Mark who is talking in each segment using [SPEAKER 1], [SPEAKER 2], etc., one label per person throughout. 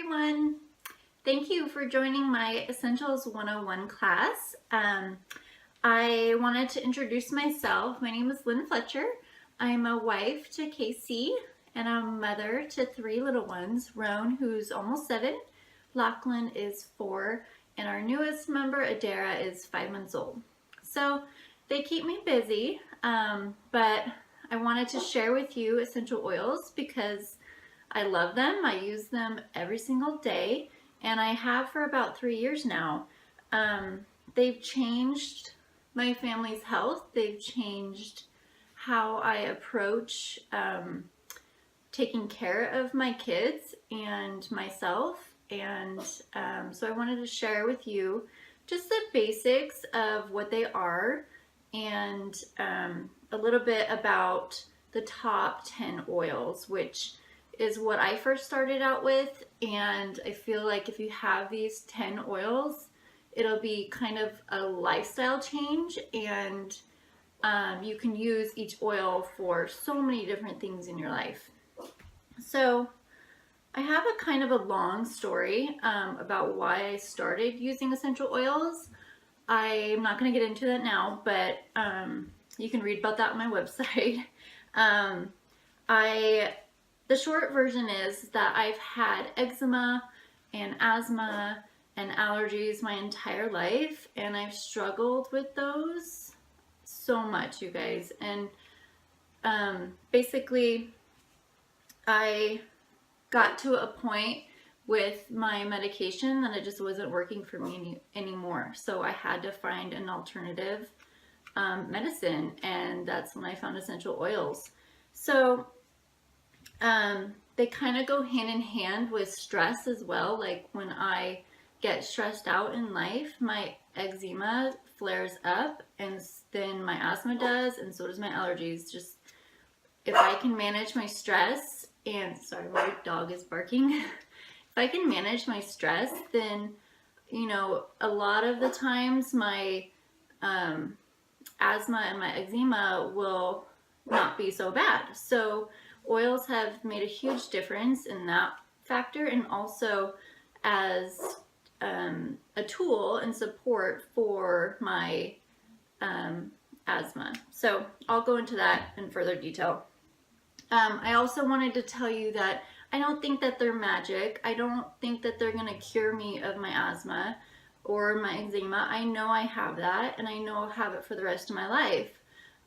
[SPEAKER 1] everyone. Thank you for joining my Essentials 101 class. I wanted to introduce myself. My name is Lynn Fletcher. I'm a wife to Casey and a mother to 3 little ones. Roan, who's almost 7, Lachlan is 4, and our newest member, DoTerra, is 5 months old. So they keep me busy, but I wanted to share with you essential oils because I love them. I use them every single day, and I have for about 3 years now. They've changed my family's health. They've changed how I approach taking care of my kids and myself. And so I wanted to share with you just the basics of what they are and a little bit about the top 10 oils, which is what I first started out with. And I feel like if you have these 10 oils, it'll be kind of a lifestyle change, and you can use each oil for so many different things in your life. So I have a kind of a long story about why I started using essential oils. I'm not going to get into that now, but you can read about that on my website. The short version is that I've had eczema and asthma and allergies my entire life, and I've struggled with those so much, you guys. And basically I got to a point with my medication that it just wasn't working for me anymore. So I had to find an alternative medicine, and that's when I found essential oils. So they kind of go hand in hand with stress as well. Like when I get stressed out in life, my eczema flares up, and then my asthma does, and so does my allergies. Just if I can manage my stress, and sorry, my dog is barking. If I can manage my stress, then, you know, a lot of the times my asthma and my eczema will not be so bad. So oils have made a huge difference in that factor, and also as a tool and support for my asthma. So I'll go into that in further detail. I also wanted to tell you that I don't think that they're magic. I don't think that they're going to cure me of my asthma or my eczema. I know I have that, and I know I'll have it for the rest of my life.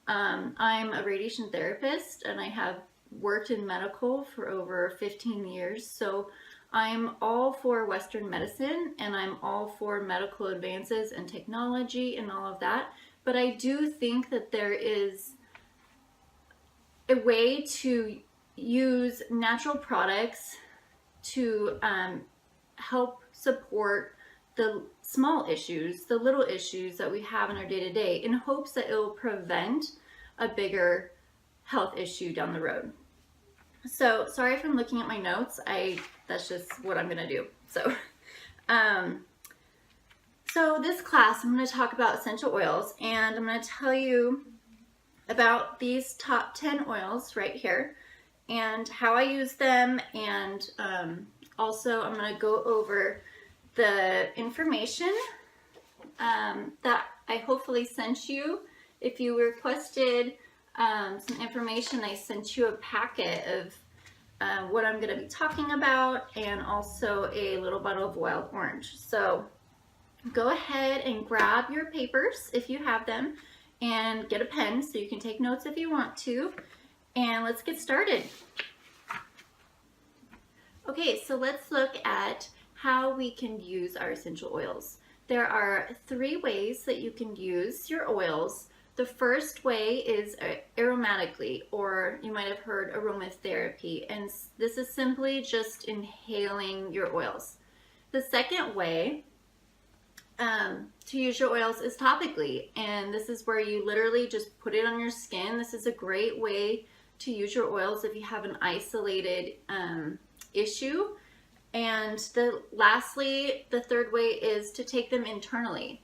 [SPEAKER 1] I'm a radiation therapist, and I have worked in medical for over 15 years. So I'm all for Western medicine, and I'm all for medical advances and technology and all of that. But I do think that there is a way to use natural products to help support the small issues, the little issues that we have in our day-to-day, in hopes that it will prevent a bigger health issue down the road. So sorry if I'm looking at my notes. That's just what I'm gonna do. So this class, I'm gonna talk about essential oils, and I'm gonna tell you about these top 10 oils right here and how I use them, and also I'm going to go over the information that I hopefully sent you. If you requested some information, I sent you a packet of what I'm going to be talking about, and also a little bottle of wild orange. So go ahead and grab your papers if you have them, and get a pen so you can take notes if you want to, and let's get started. Okay, so let's look at how we can use our essential oils. There are 3 ways that you can use your oils. The first way is aromatically, or you might have heard aromatherapy, and this is simply just inhaling your oils. The second way to use your oils is topically, and this is where you literally just put it on your skin. This is a great way to use your oils if you have an isolated issue. And lastly, the third way is to take them internally,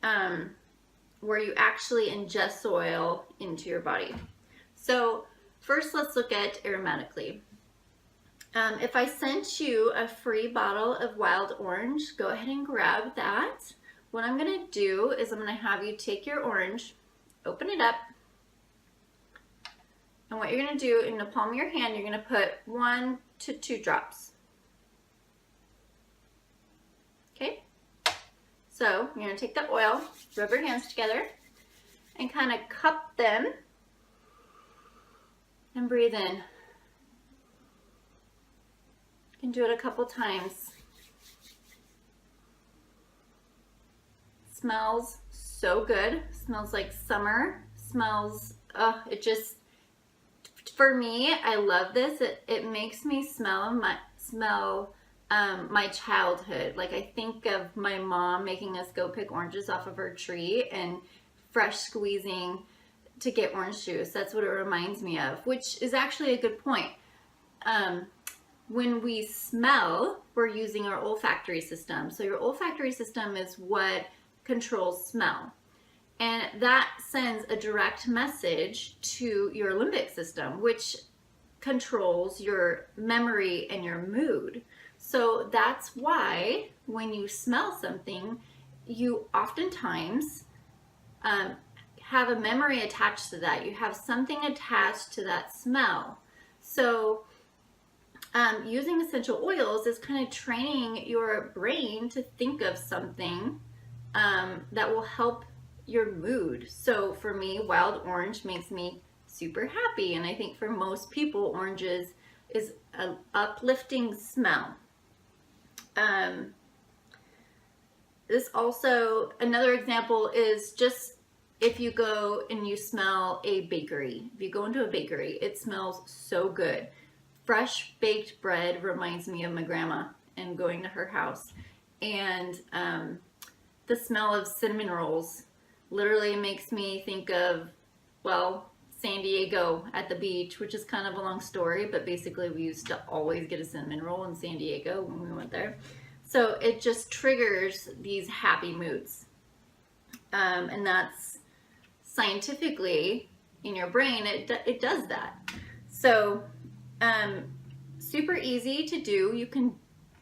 [SPEAKER 1] where you actually ingest oil into your body. So first, let's look at aromatically. If I sent you a free bottle of wild orange, go ahead and grab that. What I'm gonna do is I'm gonna have you take your orange, open it up, and what you're gonna do in the palm of your hand, you're gonna put 1 to 2 drops. Okay? So you're gonna take the oil, rub your hands together, and kind of cup them and breathe in. You can do it a couple times. Smells so good. Smells like summer. Smells, it just, for me, I love this. It makes me smell my childhood. Like, I think of my mom making us go pick oranges off of her tree and fresh squeezing to get orange juice. That's what it reminds me of, which is actually a good point. When we smell, we're using our olfactory system. So your olfactory system is what controls smell. And that sends a direct message to your limbic system, which controls your memory and your mood. So that's why when you smell something, you oftentimes have a memory attached to that. You have something attached to that smell. So using essential oils is kind of training your brain to think of something that will help your mood. So for me, wild orange makes me super happy, and I think for most people, oranges is an uplifting smell. This also, another example is just if you go and you smell a bakery. If you go into a bakery, it smells so good. Fresh baked bread reminds me of my grandma and going to her house. And the smell of cinnamon rolls literally makes me think of, well, San Diego at the beach, which is kind of a long story, but basically we used to always get a cinnamon roll in San Diego when we went there. So it just triggers these happy moods. And that's scientifically in your brain, it does that. So super easy to do. You can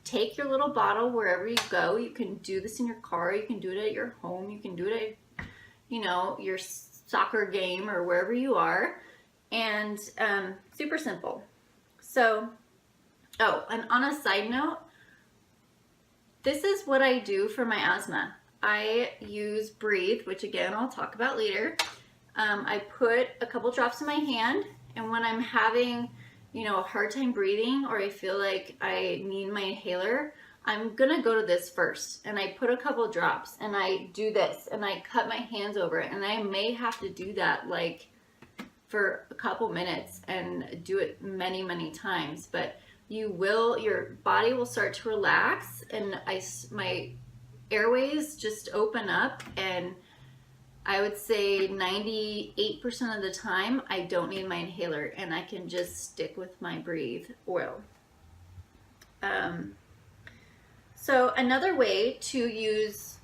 [SPEAKER 1] take your little bottle wherever you go. You can do this in your car. You can do it at your home. You can do it at, your soccer game or wherever you are. And super simple. So, and on a side note, this is what I do for my asthma. I use Breathe, which again, I'll talk about later. I put a couple drops in my hand, and when I'm having, a hard time breathing, or I feel like I need my inhaler, I'm gonna go to this first. And I put a couple drops, and I do this, and I cut my hands over it, and I may have to do that like for a couple minutes and do it many, many times, but your body will start to relax, and my airways just open up, and I would say 98% of the time I don't need my inhaler, and I can just stick with my Breathe oil. So another way to use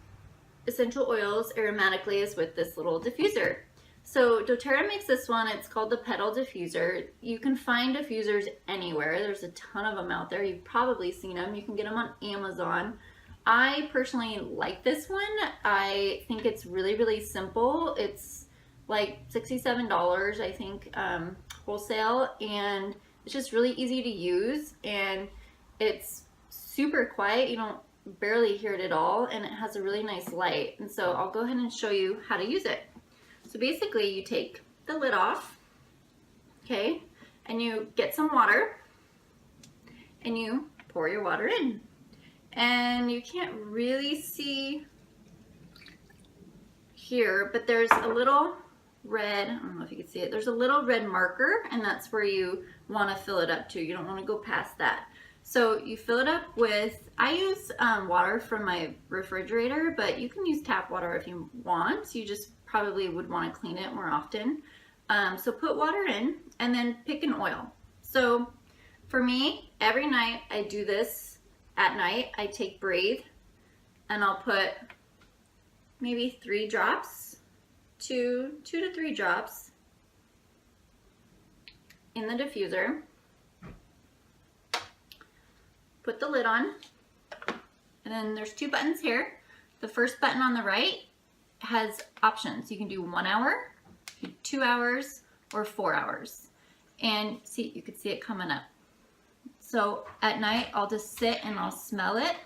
[SPEAKER 1] essential oils aromatically is with this little diffuser. So doTerra makes this one. It's called the Petal Diffuser. You can find diffusers anywhere. There's a ton of them out there. You've probably seen them. You can get them on Amazon. I personally like this one. I think it's really, really simple. It's like $67, I think, wholesale, and it's just really easy to use, and it's super quiet. You don't barely hear it at all, and it has a really nice light. And so I'll go ahead and show you how to use it. So basically you take the lid off, okay, and you get some water, and you pour your water in. And you can't really see here, but there's a little red, I don't know if you can see it, there's a little red marker, and that's where you want to fill it up to. You don't want to go past that. So you fill it up with, I use water from my refrigerator, but you can use tap water if you want. You just probably would want to clean it more often. So put water in, and then pick an oil. So for me, every night I do this. At night, I take Breathe, and I'll put maybe 3 drops, 2 to 3 drops in the diffuser. put the lid on, and then there's two buttons here. The first button on the right has options. You can do 1 hour, 2 hours, or 4 hours. And see, you can see it coming up. So at night, I'll just sit and I'll smell it.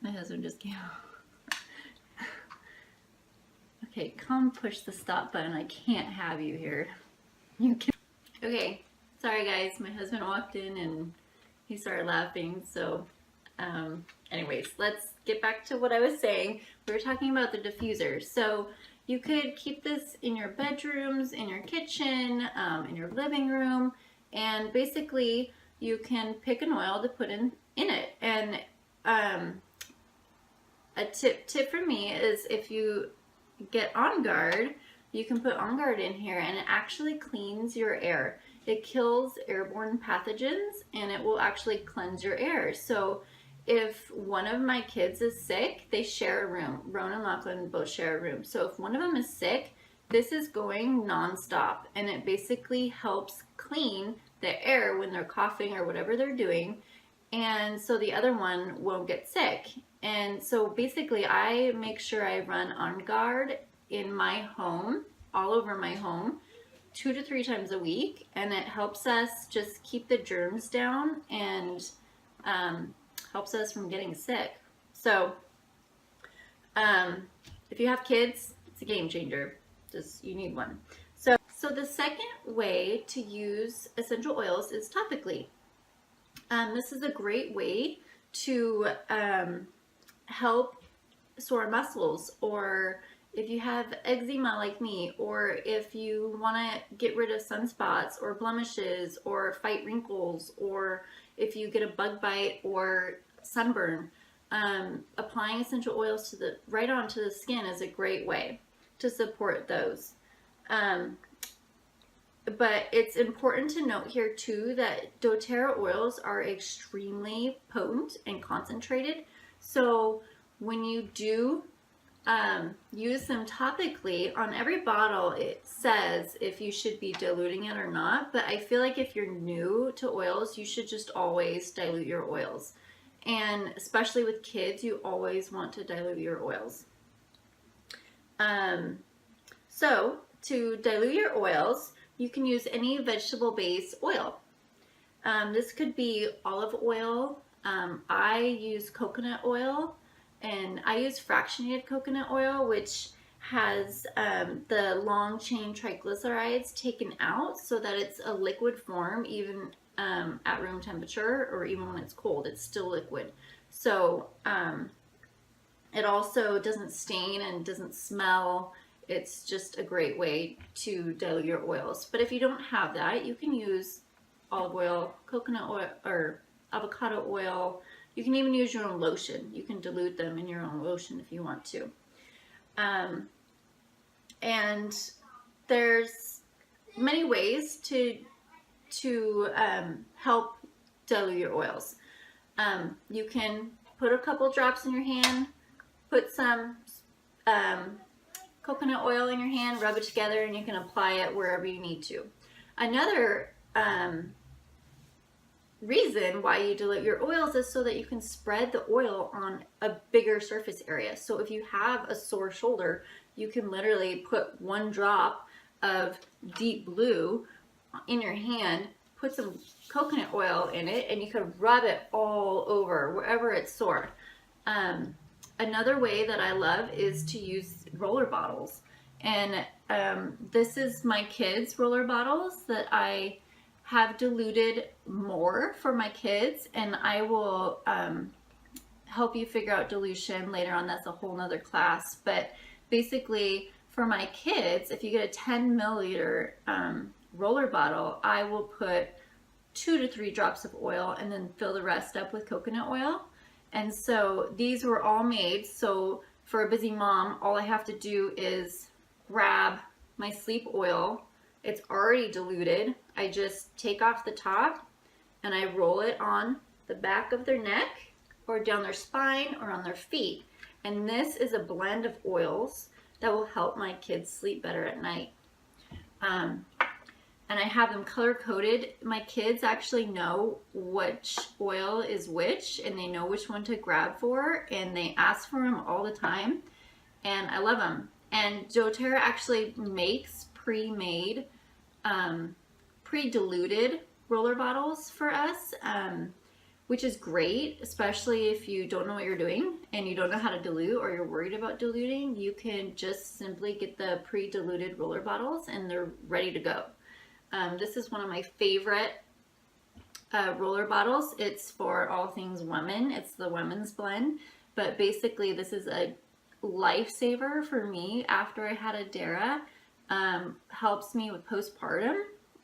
[SPEAKER 1] My husband just came. Okay, come push the stop button. I can't have you here. You can. Okay, sorry guys. My husband walked in and he started laughing. So, anyways, let's get back to what I was saying. We were talking about the diffuser. So you could keep this in your bedrooms, in your kitchen, in your living room, and basically you can pick an oil to put in it. And a tip for me is if you get On Guard, you can put On Guard in here and it actually cleans your air. It kills airborne pathogens and it will actually cleanse your air. So if one of my kids is sick, they share a room. Roan and Lachlan both share a room. So if one of them is sick, this is going nonstop and it basically helps clean the air when they're coughing or whatever they're doing. And so the other one won't get sick. And so basically I make sure I run On Guard in my home, all over my home, 2 to 3 times a week. And it helps us just keep the germs down and helps us from getting sick. So if you have kids, it's a game changer. Just, you need one. So the second way to use essential oils is topically. This is a great way to help sore muscles, or if you have eczema like me, or if you want to get rid of sunspots or blemishes or fight wrinkles, or if you get a bug bite or sunburn, applying essential oils to right onto the skin is a great way to support those. But it's important to note here too that doTERRA oils are extremely potent and concentrated. So when you do use them topically, on every bottle it says if you should be diluting it or not. But I feel like if you're new to oils, you should just always dilute your oils. And especially with kids, you always want to dilute your oils. So to dilute your oils, you can use any vegetable-based oil. This could be olive oil. I use coconut oil, and I use fractionated coconut oil, which has the long-chain triglycerides taken out so that it's a liquid form even at room temperature, or even when it's cold, it's still liquid. So it also doesn't stain and doesn't smell. It's just a great way to dilute your oils. But if you don't have that, you can use olive oil, coconut oil, or avocado oil. You can even use your own lotion. You can dilute them in your own lotion if you want to. And there's many ways to help dilute your oils. You can put a couple drops in your hand, put some coconut oil in your hand, rub it together, and you can apply it wherever you need to. Another reason why you dilute your oils is so that you can spread the oil on a bigger surface area. So if you have a sore shoulder, you can literally put 1 drop of deep blue in your hand, put some coconut oil in it, and you can rub it all over wherever it's sore. Another way that I love is to use roller bottles. And this is my kids' roller bottles that I have diluted more for my kids, and I will help you figure out dilution later on. That's a whole nother class. But basically for my kids, if you get a 10 milliliter roller bottle, I will put 2 to 3 drops of oil and then fill the rest up with coconut oil. And so these were all made so for a busy mom, all I have to do is grab my sleep oil. It's already diluted. I just take off the top and I roll it on the back of their neck or down their spine or on their feet. And this is a blend of oils that will help my kids sleep better at night. and I have them color coded. My kids actually know which oil is which, and they know which one to grab for, and they ask for them all the time, and I love them. And doTerra actually makes pre-made, pre-diluted roller bottles for us, which is great, especially if you don't know what you're doing and you don't know how to dilute, or you're worried about diluting. You can just simply get the pre-diluted roller bottles and they're ready to go. This is one of my favorite roller bottles. It's for all things women. It's the women's blend, but basically this is a lifesaver for me after I had a DoTerra. Helps me with postpartum.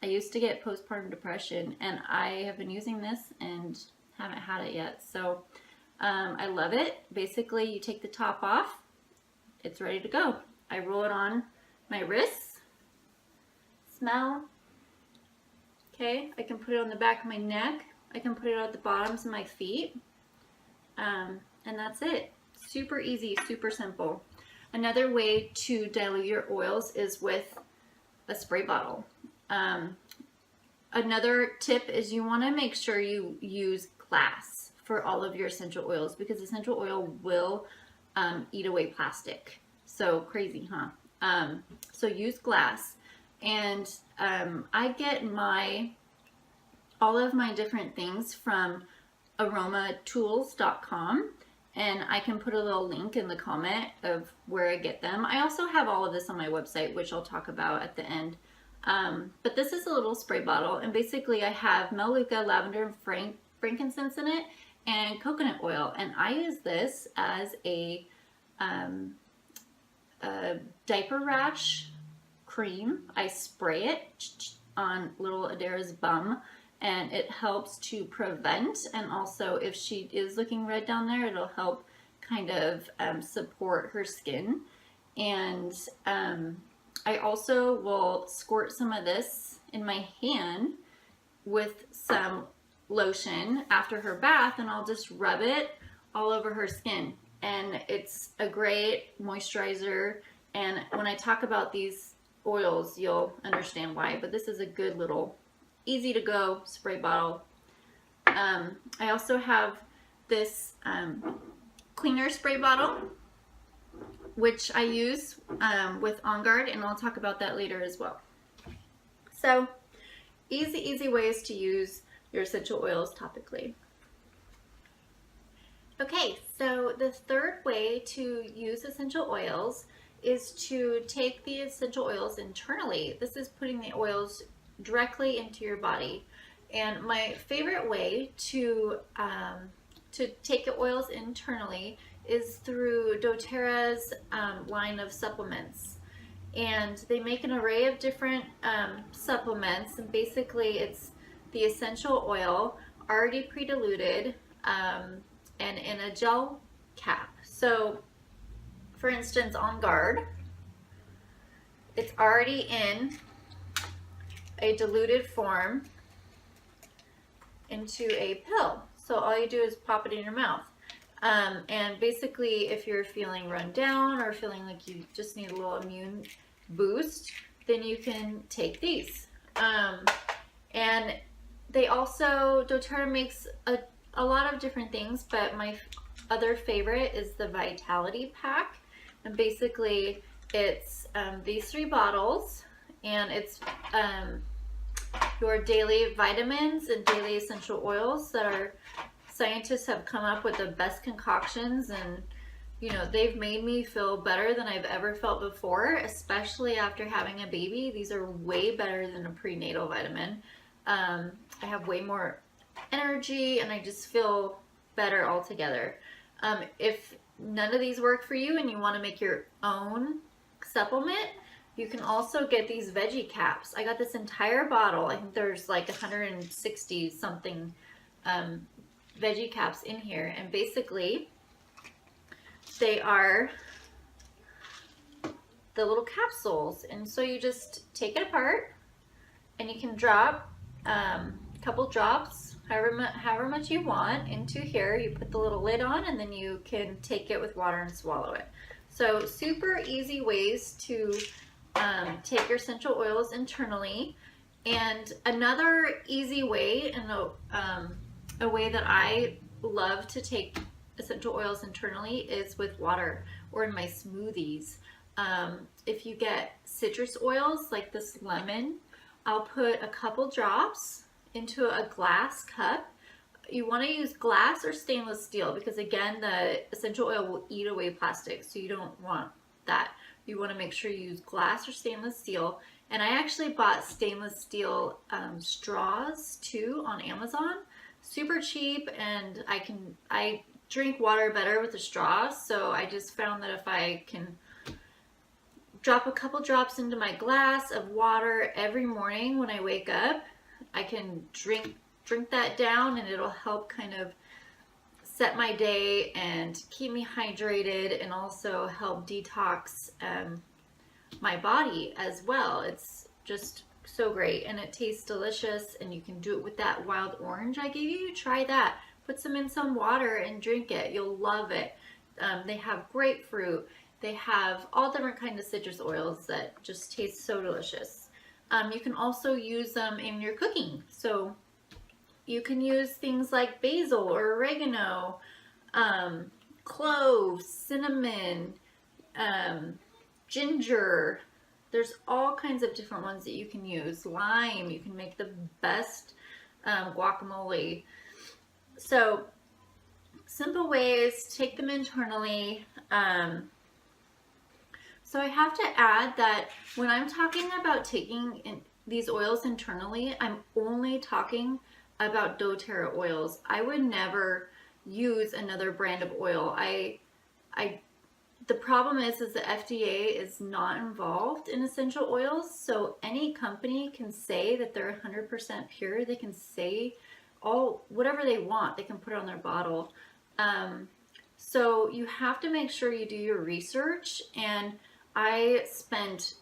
[SPEAKER 1] I used to get postpartum depression, and I have been using this and haven't had it yet. So I love it. Basically, you take the top off, it's ready to go. I roll it on my wrists. Smell. Okay, I can put it on the back of my neck. I can put it at the bottoms of my feet. And that's it. Super easy, super simple. Another way to dilute your oils is with a spray bottle. Another tip is you want to make sure you use glass for all of your essential oils, because essential oil will eat away plastic. So crazy, huh? So use glass. And I get all of my different things from aromatools.com, and I can put a little link in the comment of where I get them. I also have all of this on my website, which I'll talk about at the end. But this is a little spray bottle, and basically I have melaleuca, lavender, and frankincense in it, and coconut oil, and I use this as a diaper rash cream. I spray it on little Adara's bum, and it helps to prevent, and also if she is looking red down there, it'll help kind of support her skin. And I also will squirt some of this in my hand with some lotion after her bath, and I'll just rub it all over her skin. And it's a great moisturizer, and when I talk about these oils, you'll understand why. But this is a good little easy to go spray bottle. I also have this cleaner spray bottle, which I use with On Guard, and I'll talk about that later as well. So easy ways to use your essential oils topically. Okay, so the third way to use essential oils is to take the essential oils internally. This is putting the oils directly into your body. And my favorite way to take the oils internally is through doTerra's line of supplements. And they make an array of different supplements, and basically it's the essential oil already pre-diluted and in a gel cap. So for instance, On Guard, it's already in a diluted form into a pill. So all you do is pop it in your mouth. And basically, if you're feeling run down or feeling like you just need a little immune boost, then you can take these. And they also, doTerra makes a lot of different things, but my other favorite is the Vitality Pack. And basically, it's these 3 bottles, and it's your daily vitamins and daily essential oils that are, scientists have come up with the best concoctions, and you know, they've made me feel better than I've ever felt before, especially after having a baby. These are way better than a prenatal vitamin. I have way more energy, and I just feel better altogether. If none of these work for you and you want to make your own supplement, you can also get these veggie caps. I got this entire bottle. I think there's like 160 something veggie caps in here, and basically they are the little capsules, and so you just take it apart and you can drop a couple drops, however much you want, into here. You put the little lid on, and then you can take it with water and swallow it. So super easy ways to take your essential oils internally. And another easy way, and a way that I love to take essential oils internally, is with water or in my smoothies. If you get citrus oils like this lemon, I'll put a couple drops into a glass cup. You want to use glass or stainless steel because, again, the essential oil will eat away plastic, so you don't want that. You want to make sure you use glass or stainless steel. And I actually bought stainless steel straws too on Amazon. Super cheap, and I drink water better with a straw, so I just found that if I can drop a couple drops into my glass of water every morning when I wake up, I can drink that down, and it'll help kind of set my day and keep me hydrated, and also help detox my body as well. It's just so great, and it tastes delicious, and you can do it with that wild orange I gave you. Try that. Put some in some water and drink it. You'll love it. They have grapefruit. They have all different kinds of citrus oils that just taste so delicious. You can also use them in your cooking. So you can use things like basil or oregano, cloves, cinnamon, ginger. There's all kinds of different ones that you can use. Lime, you can make the best guacamole. So simple ways, take them internally. So I have to add that when I'm talking about taking these oils internally, I'm only talking about doTerra oils. I would never use another brand of oil. The problem is the FDA is not involved in essential oils, so any company can say that they're 100% pure. They can say whatever they want. They can put it on their bottle. So you have to make sure you do your research, and I spent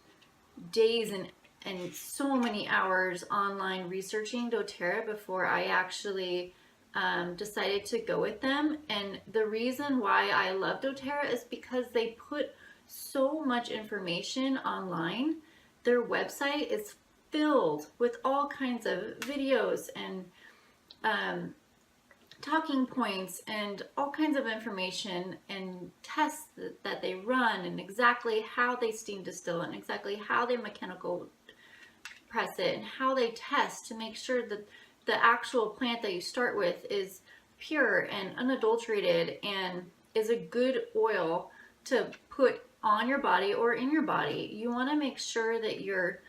[SPEAKER 1] days and so many hours online researching doTerra before I actually decided to go with them. And the reason why I love doTerra is because they put so much information online. Their website is filled with all kinds of videos and talking points and all kinds of information and tests that they run, and exactly how they steam distill it, and exactly how they mechanical press it, and how they test to make sure that the actual plant that you start with is pure and unadulterated and is a good oil to put on your body or in your body. You want to make sure that you're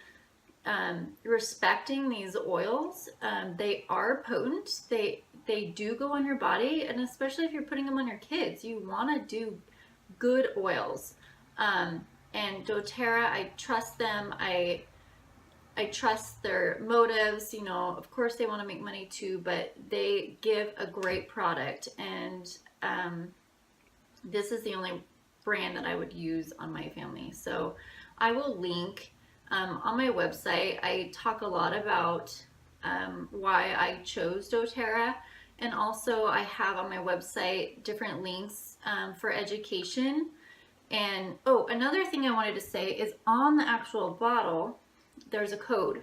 [SPEAKER 1] respecting these oils. They are potent. They do go on your body, and especially if you're putting them on your kids, you want to do good oils. And doTerra, I trust them. I trust their motives. You know, of course they want to make money too, but they give a great product. And this is the only brand that I would use on my family. So I will link on my website. I talk a lot about why I chose doTerra, and also I have on my website different links for education. And another thing I wanted to say is on the actual bottle there's a code,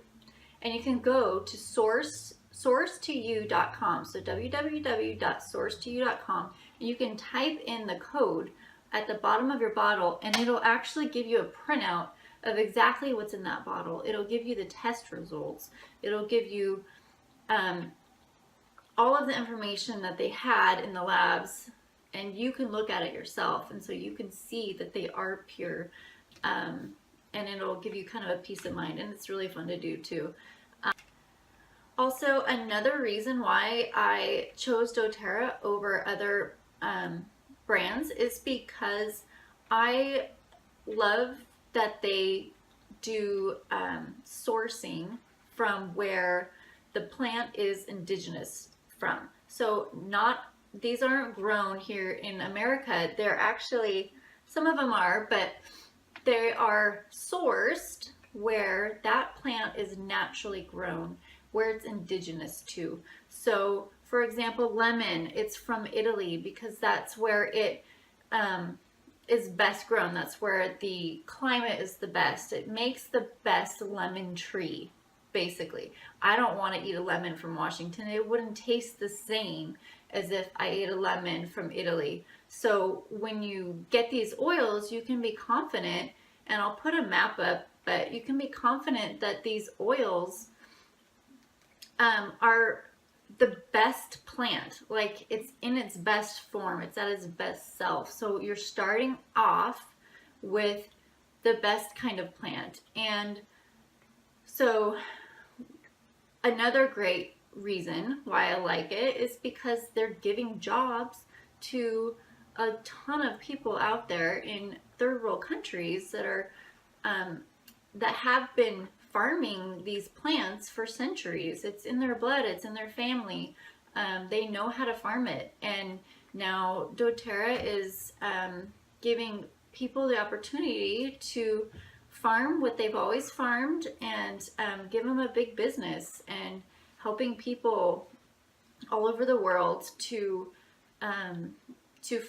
[SPEAKER 1] and you can go to source2you.com. so www.source2you.com, and you can type in the code at the bottom of your bottle, and it'll actually give you a printout of exactly what's in that bottle. It'll give you the test results. It'll give you all of the information that they had in the labs, and you can look at it yourself, and so you can see that they are pure. And it'll give you kind of a peace of mind, and it's really fun to do too. Also, another reason why I chose doTerra over other brands is because I love that they do sourcing from where the plant is indigenous from. So these aren't grown here in America. They're actually, some of them are, but they are sourced where that plant is naturally grown, where it's indigenous to. So for example, lemon, it's from Italy because that's where it is best grown. That's where the climate is the best. It makes the best lemon tree. basically. I don't want to eat a lemon from Washington. It wouldn't taste the same as if I ate a lemon from Italy. So when you get these oils, you can be confident, and I'll put a map up, but you can be confident that these oils are the best plant. Like, it's in its best form, it's at its best self. So you're starting off with the best kind of plant. And so another great reason why I like it is because they're giving jobs to a ton of people out there in third world countries that are that have been farming these plants for centuries. It's in their blood, it's in their family. They know how to farm it. And now doTerra is giving people the opportunity to farm what they've always farmed, and give them a big business, and helping people all over the world to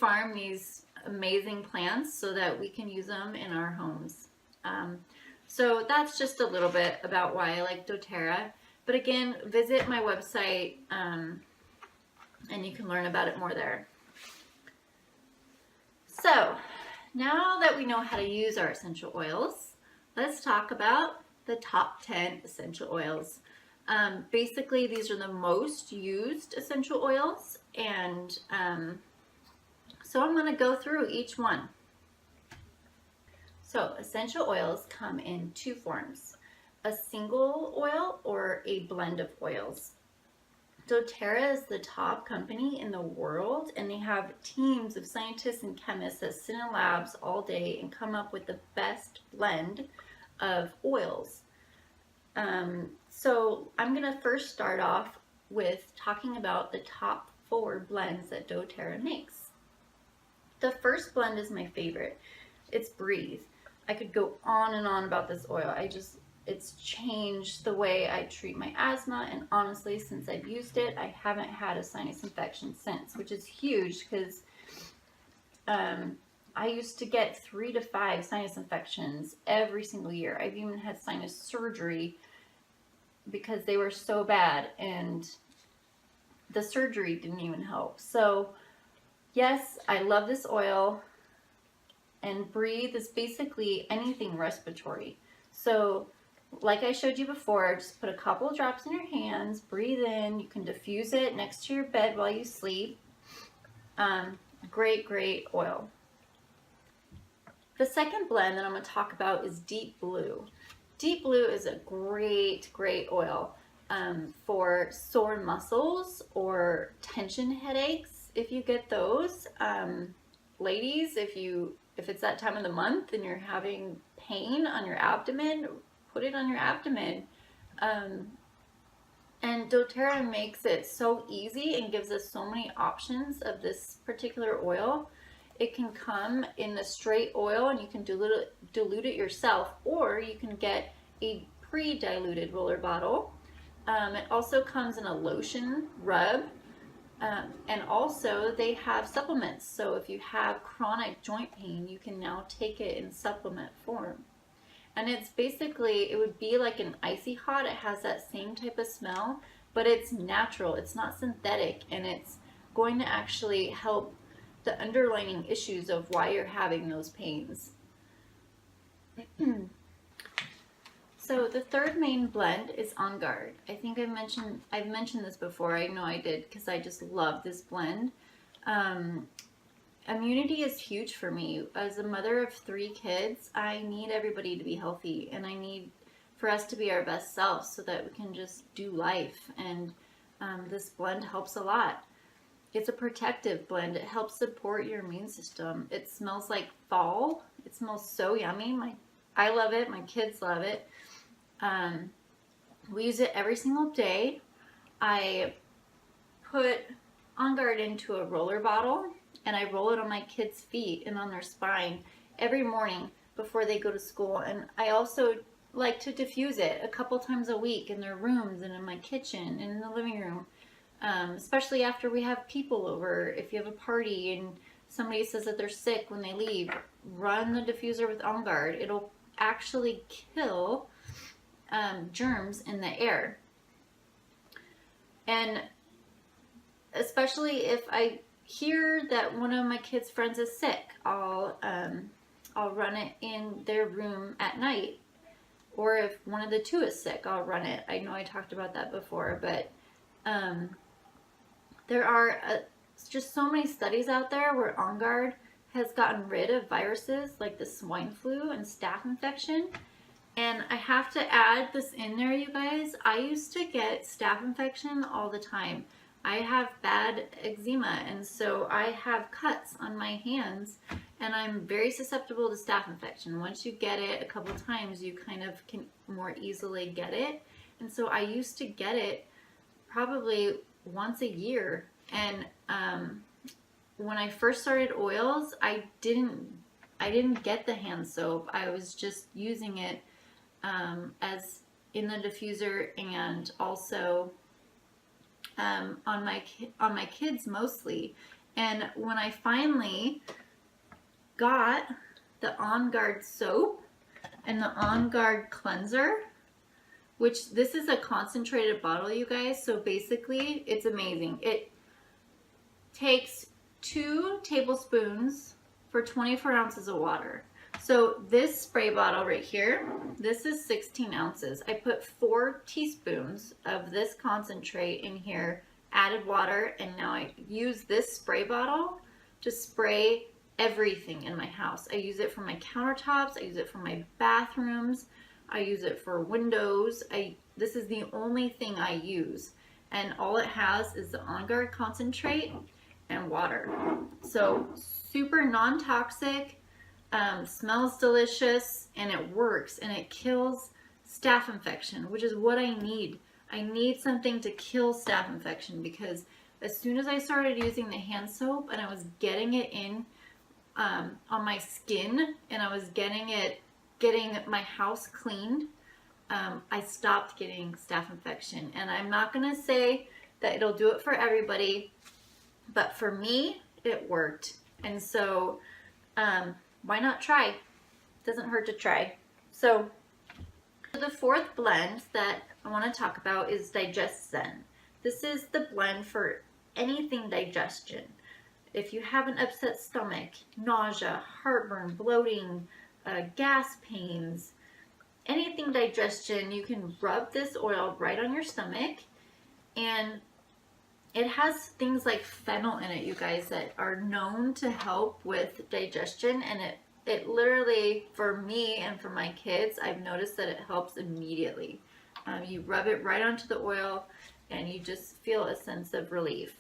[SPEAKER 1] farm these amazing plants so that we can use them in our homes. So that's just a little bit about why I like doTerra. But again, visit my website and you can learn about it more there. So now that we know how to use our essential oils, let's talk about the top 10 essential oils. Basically, these are the most used essential oils, and so I'm going to go through each one. So essential oils come in two forms: a single oil or a blend of oils. doTerra is the top company in the world, and they have teams of scientists and chemists that sit in labs all day and come up with the best blend of oils. So I'm going to first start off with talking about the top 4 blends that doTerra makes. The first blend is my favorite. It's Breathe. I could go on and on about this oil. It's changed the way I treat my asthma, and honestly, since I've used it, I haven't had a sinus infection since, which is huge because I used to get 3 to 5 sinus infections every single year. I've even had sinus surgery because they were so bad, and the surgery didn't even help. So yes, I love this oil. And Breathe is basically anything respiratory. So like I showed you before, just put a couple of drops in your hands, breathe in. You can diffuse it next to your bed while you sleep. Great, great oil. The second blend that I'm going to talk about is Deep Blue. Deep Blue is a great, great oil for sore muscles or tension headaches. If you get those, ladies, if it's that time of the month and you're having pain on your abdomen, put it on your abdomen. And doTerra makes it so easy and gives us so many options of this particular oil. It can come in the straight oil, and you can dilute it yourself, or you can get a pre-diluted roller bottle. It also comes in a lotion rub. And also they have supplements. So if you have chronic joint pain, you can now take it in supplement form. And it's basically, it would be like an icy hot. It has that same type of smell, but it's natural. It's not synthetic, and it's going to actually help the underlying issues of why you're having those pains. So the third main blend is On Guard. I think I've mentioned this before. I know I did, because I just love this blend. Immunity is huge for me. As a mother of 3 kids, I need everybody to be healthy, and I need for us to be our best selves so that we can just do life. And this blend helps a lot. It's a protective blend. It helps support your immune system. It smells like fall. It smells so yummy. I love it. My kids love it. We use it every single day. I put On Guard into a roller bottle, and I roll it on my kids' feet and on their spine every morning before they go to school. And I also like to diffuse it a couple times a week in their rooms and in my kitchen and in the living room, especially after we have people over. If you have a party and somebody says that they're sick when they leave, run the diffuser with On Guard. It'll actually kill germs in the air. And especially if I hear that one of my kids' friends is sick, I'll run it in their room at night. Or if one of the two is sick, I'll run it. I know I talked about that before, but there are just so many studies out there where On Guard has gotten rid of viruses like the swine flu and staph infection. And I have to add this in there, you guys. I used to get staph infection all the time. I have bad eczema, and so I have cuts on my hands, and I'm very susceptible to staph infection. Once you get it a couple times, you kind of can more easily get it. And so I used to get it probably once a year. And when I first started oils, I didn't get the hand soap. I was just using it as in the diffuser, and also on my kids mostly. And when I finally got the On Guard soap and the On Guard cleanser, which this is a concentrated bottle, you guys, so basically it's amazing. It takes 2 tablespoons for 24 ounces of water. So this spray bottle right here, this is 16 ounces. I put 4 teaspoons of this concentrate in here, added water, and now I use this spray bottle to spray everything in my house. I use it for my countertops, I use it for my bathrooms, I use it for windows. This is the only thing I use, and all it has is the On Guard concentrate and water. So super non-toxic, smells delicious, and it works, and it kills staph infection, which is what I need. I need something to kill staph infection, because as soon as I started using the hand soap and I was getting it in on my skin, and I was getting my house cleaned, I stopped getting staph infection. And I'm not gonna say that it'll do it for everybody, but for me, it worked. And so why not try? Doesn't hurt to try. So the fourth blend that I want to talk about is Digest Zen. This is the blend for anything digestion. If you have an upset stomach, nausea, heartburn, bloating, gas pains, anything digestion, you can rub this oil right on your stomach, and it has things like fennel in it, you guys, that are known to help with digestion, and it literally, for me and for my kids, I've noticed that it helps immediately. You rub it right onto the oil, and you just feel a sense of relief.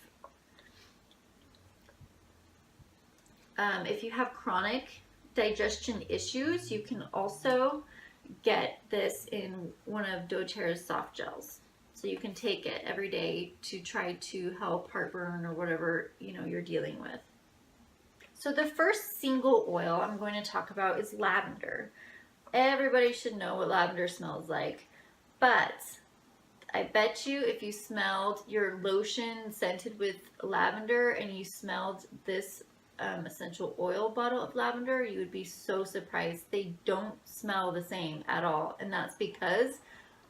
[SPEAKER 1] If you have chronic digestion issues, you can also get this in one of DoTerra's soft gels. So you can take it every day to try to help heartburn or whatever you're dealing with. So the first single oil I'm going to talk about is lavender. Everybody should know what lavender smells like, but I bet you if you smelled your lotion scented with lavender and you smelled this essential oil bottle of lavender, you would be so surprised. They don't smell the same at all, and that's because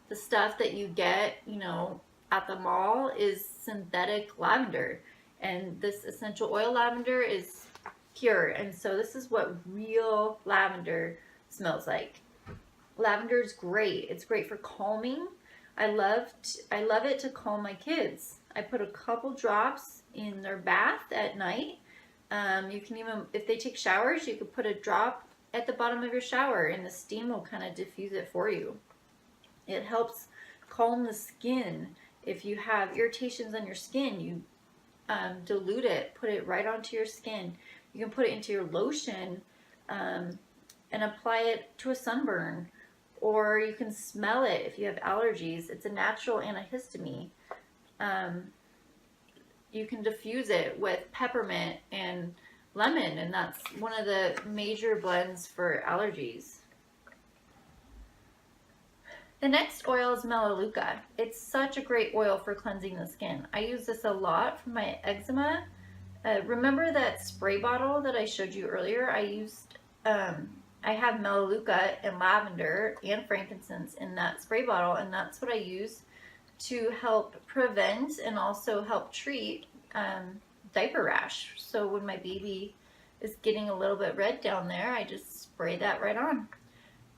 [SPEAKER 1] the stuff that you get, at the mall is synthetic lavender, and this essential oil lavender is pure. And so this is what real lavender smells like. Lavender is great. It's great for calming. I love it to calm my kids. I put a couple drops in their bath at night. You can even, if they take showers, you could put a drop at the bottom of your shower, and the steam will kind of diffuse it for you. It helps calm the skin. If you have irritations on your skin, you dilute it, put it right onto your skin. You can put it into your lotion and apply it to a sunburn, or you can smell it if you have allergies. It's a natural antihistamine. You can diffuse it with peppermint and lemon, and that's one of the major blends for allergies. The next oil is Melaleuca. It's such a great oil for cleansing the skin. I use this a lot for my eczema. Remember that spray bottle that I showed you earlier? I used I have melaleuca and lavender and frankincense in that spray bottle, and that's what I use to help prevent and also help treat diaper rash. So when my baby is getting a little bit red down there, I just spray that right on.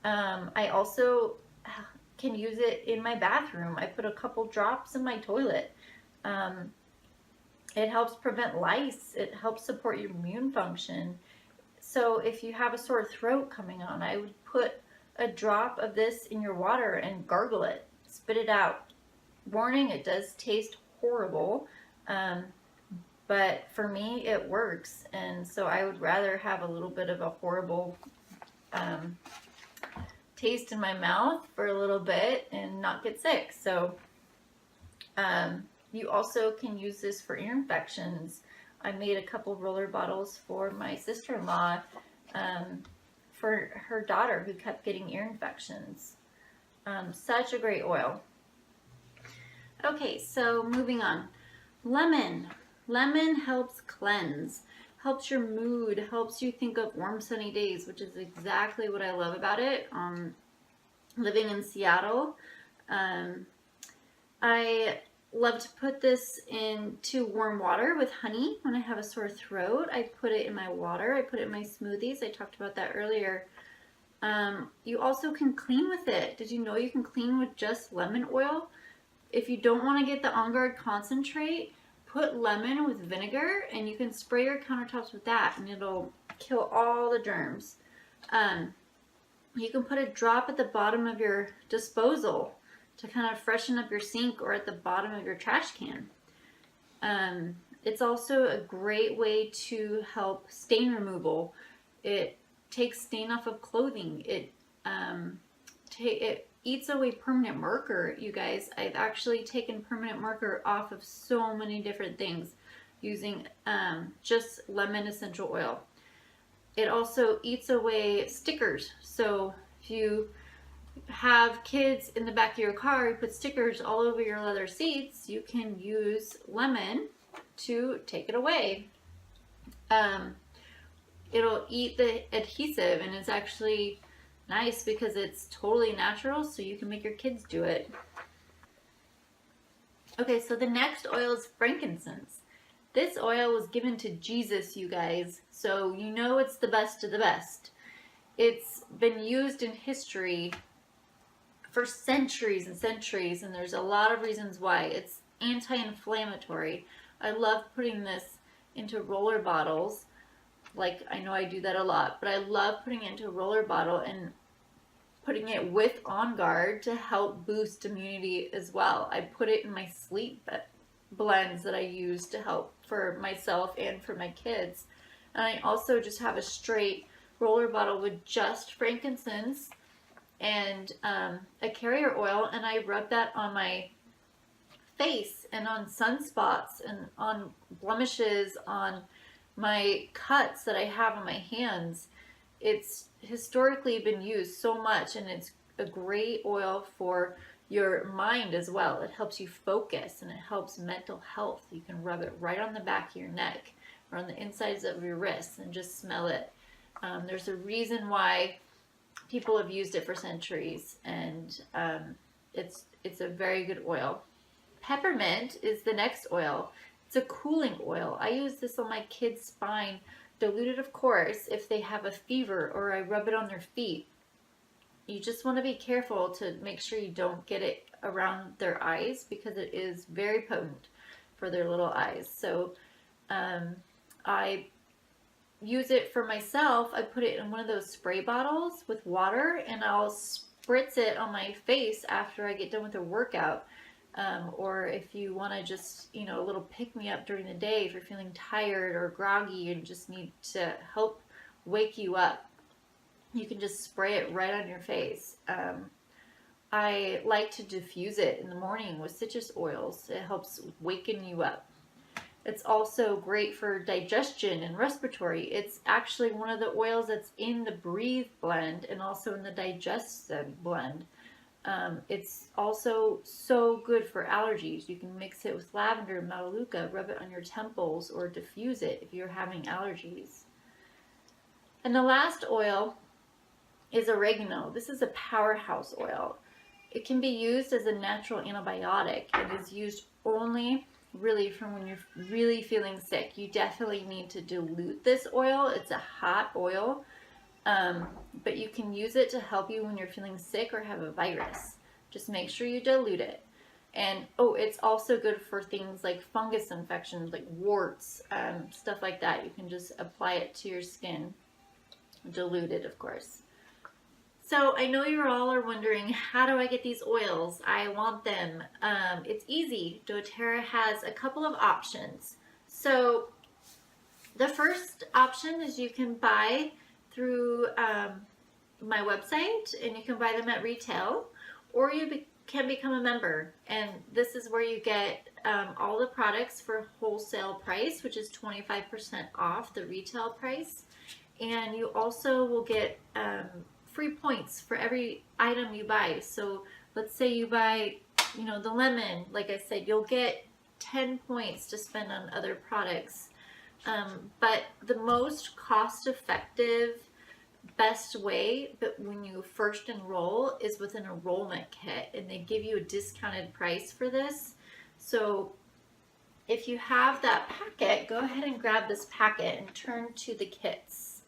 [SPEAKER 1] I also can use it in my bathroom. I put a couple drops in my toilet. It helps prevent lice. It helps support your immune function. So if you have a sore throat coming on, I would put a drop of this in your water and gargle it. Spit it out. Warning, it does taste horrible, but for me it works, and so I would rather have a little bit of a horrible taste in my mouth for a little bit and not get sick. So you also can use this for ear infections. I made a couple roller bottles for my sister-in-law for her daughter who kept getting ear infections. Such a great oil. Okay, so moving on. Lemon. Lemon helps cleanse, helps your mood, helps you think of warm sunny days, which is exactly what I love about it. Living in Seattle, I love to put this into warm water with honey when I have a sore throat. I put it in my water. I put it in my smoothies. I talked about that earlier. You also can clean with it. Did you know you can clean with just lemon oil? If you don't want to get the On Guard concentrate, put lemon with vinegar and you can spray your countertops with that and it'll kill all the germs. You can put a drop at the bottom of your disposal to kind of freshen up your sink or at the bottom of your trash can. It's also a great way to help stain removal. It takes stain off of clothing. It eats away permanent marker, you guys. I've actually taken permanent marker off of so many different things using just lemon essential oil. It also eats away stickers. So if you have kids in the back of your car, you put stickers all over your leather seats, you can use lemon to take it away. It'll eat the adhesive, and it's actually nice because it's totally natural, so you can make your kids do it. Okay, so the next oil is frankincense. This oil was given to Jesus, you guys, so you know it's the best of the best. It's been used in history for centuries and centuries, and there's a lot of reasons why. It's anti-inflammatory. I love putting this into roller bottles. Like, I know I do that a lot, but I love putting it into a roller bottle and putting it with On Guard to help boost immunity as well. I put it in my sleep blends that I use to help for myself and for my kids. And I also just have a straight roller bottle with just frankincense and a carrier oil, and I rub that on my face and on sunspots and on blemishes, on my cuts that I have on my hands. It's historically been used so much, and it's a great oil for your mind as well. It helps you focus and it helps mental health. You can rub it right on the back of your neck or on the insides of your wrists and just smell it. There's a reason why people have used it for centuries, and it's a very good oil. Peppermint is the next oil. It's a cooling oil. I use this on my kids' spine, diluted of course if they have a fever, or I rub it on their feet. You just want to be careful to make sure you don't get it around their eyes because it is very potent for their little eyes. So I use it for myself. I put it in one of those spray bottles with water, and I'll spritz it on my face after I get done with a workout. Or if you want to just, a little pick-me-up during the day, if you're feeling tired or groggy and just need to help wake you up, you can just spray it right on your face. I like to diffuse it in the morning with citrus oils. It helps waken you up. It's also great for digestion and respiratory. It's actually one of the oils that's in the Breathe blend and also in the Digestive blend. It's also so good for allergies. You can mix it with lavender and melaleuca, rub it on your temples, or diffuse it if you're having allergies. And the last oil is oregano. This is a powerhouse oil. It can be used as a natural antibiotic. It is used only really from when you're really feeling sick. You definitely need to dilute this oil. It's a hot oil, but you can use it to help you when you're feeling sick or have a virus. Just make sure you dilute it. And it's also good for things like fungus infections, like warts, stuff like that. You can just apply it to your skin, diluted, of course. So I know you all are wondering, how do I get these oils? I want them. It's easy. doTerra has a couple of options. So the first option is you can buy through my website, and you can buy them at retail, or you can become a member. And this is where you get all the products for wholesale price, which is 25% off the retail price. And you also will get free points for every item you buy. So let's say you buy, the lemon, like I said, you'll get 10 points to spend on other products. But the most cost-effective, best way, but when you first enroll, is with an enrollment kit, and they give you a discounted price for this. So if you have that packet, go ahead and grab this packet and turn to the kits.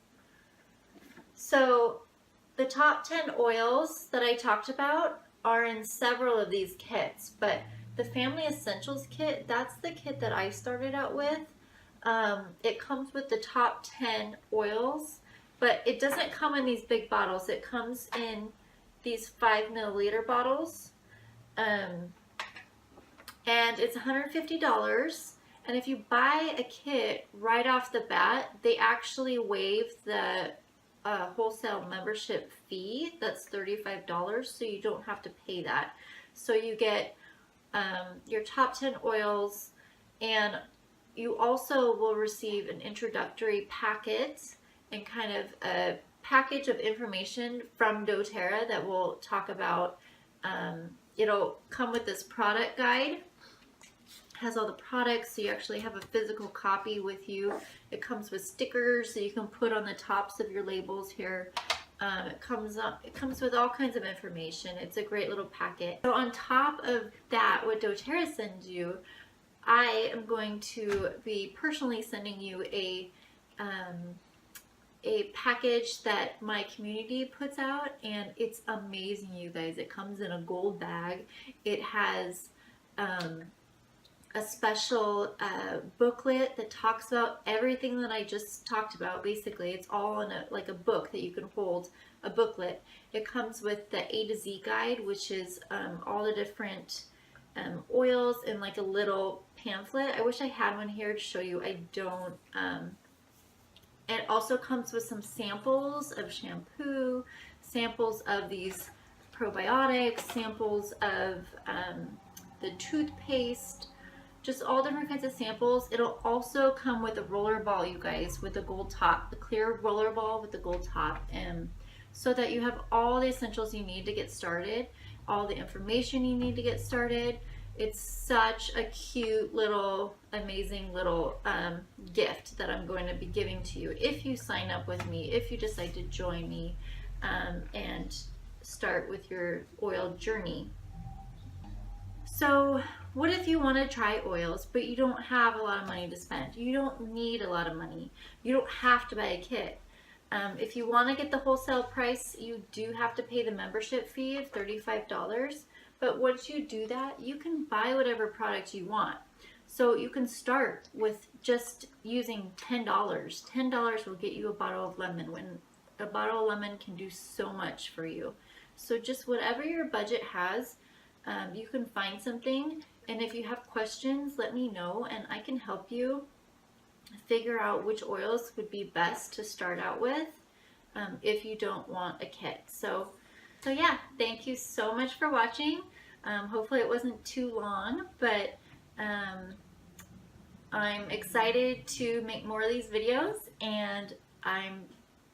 [SPEAKER 1] So the top 10 oils that I talked about are in several of these kits, but the Family Essentials kit, that's the kit that I started out with. It comes with the top 10 oils, but it doesn't come in these big bottles. It comes in these 5 milliliter bottles, and it's $150. And if you buy a kit right off the bat, they actually waive the wholesale membership fee. That's $35, so you don't have to pay that. So you get your top 10 oils, and you also will receive an introductory packet and kind of a package of information from doTerra that will talk about, it'll come with this product guide. Has all the products, so you actually have a physical copy with you. It comes with stickers so you can put on the tops of your labels here. It comes with all kinds of information. It's a great little packet. So on top of that, what doTerra sends you, I am going to be personally sending you a package that my community puts out, and it's amazing, you guys. It comes in a gold bag. It has a special booklet that talks about everything that I just talked about. Basically, it's all in like a book that you can hold, a booklet. It comes with the A to Z guide, which is all the different oils in like a little pamphlet. I wish I had one here to show you. I don't. It also comes with some samples of shampoo, samples of these probiotics, samples of the toothpaste, just all different kinds of samples. It'll also come with a roller ball, you guys, with a gold top, the clear roller ball with the gold top, and so that you have all the essentials you need to get started, all the information you need to get started. It's such a cute little, amazing little gift that I'm going to be giving to you if you sign up with me, if you decide to join me and start with your oil journey. So what if you want to try oils, but you don't have a lot of money to spend? You don't need a lot of money. You don't have to buy a kit. If you want to get the wholesale price, you do have to pay the membership fee of $35. But once you do that, you can buy whatever product you want. So you can start with just using $10. $10 will get you a bottle of lemon, when a bottle of lemon can do so much for you. So just whatever your budget has, you can find something. And if you have questions, let me know, and I can help you figure out which oils would be best to start out with if you don't want a kit. So yeah, thank you so much for watching. Hopefully it wasn't too long, but I'm excited to make more of these videos, and I'm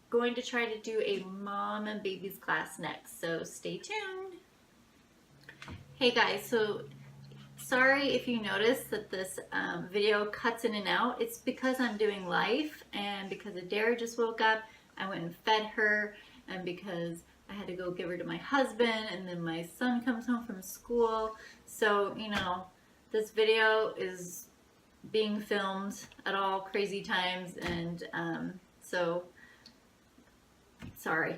[SPEAKER 1] going to try to do a mom and babies class next, so stay tuned. Hey guys, so sorry if you notice that this video cuts in and out. It's because I'm doing life, and because Adara just woke up, I went and fed her, and because I had to go give her to my husband, and then my son comes home from school. So, you know, this video is being filmed at all crazy times, and so sorry.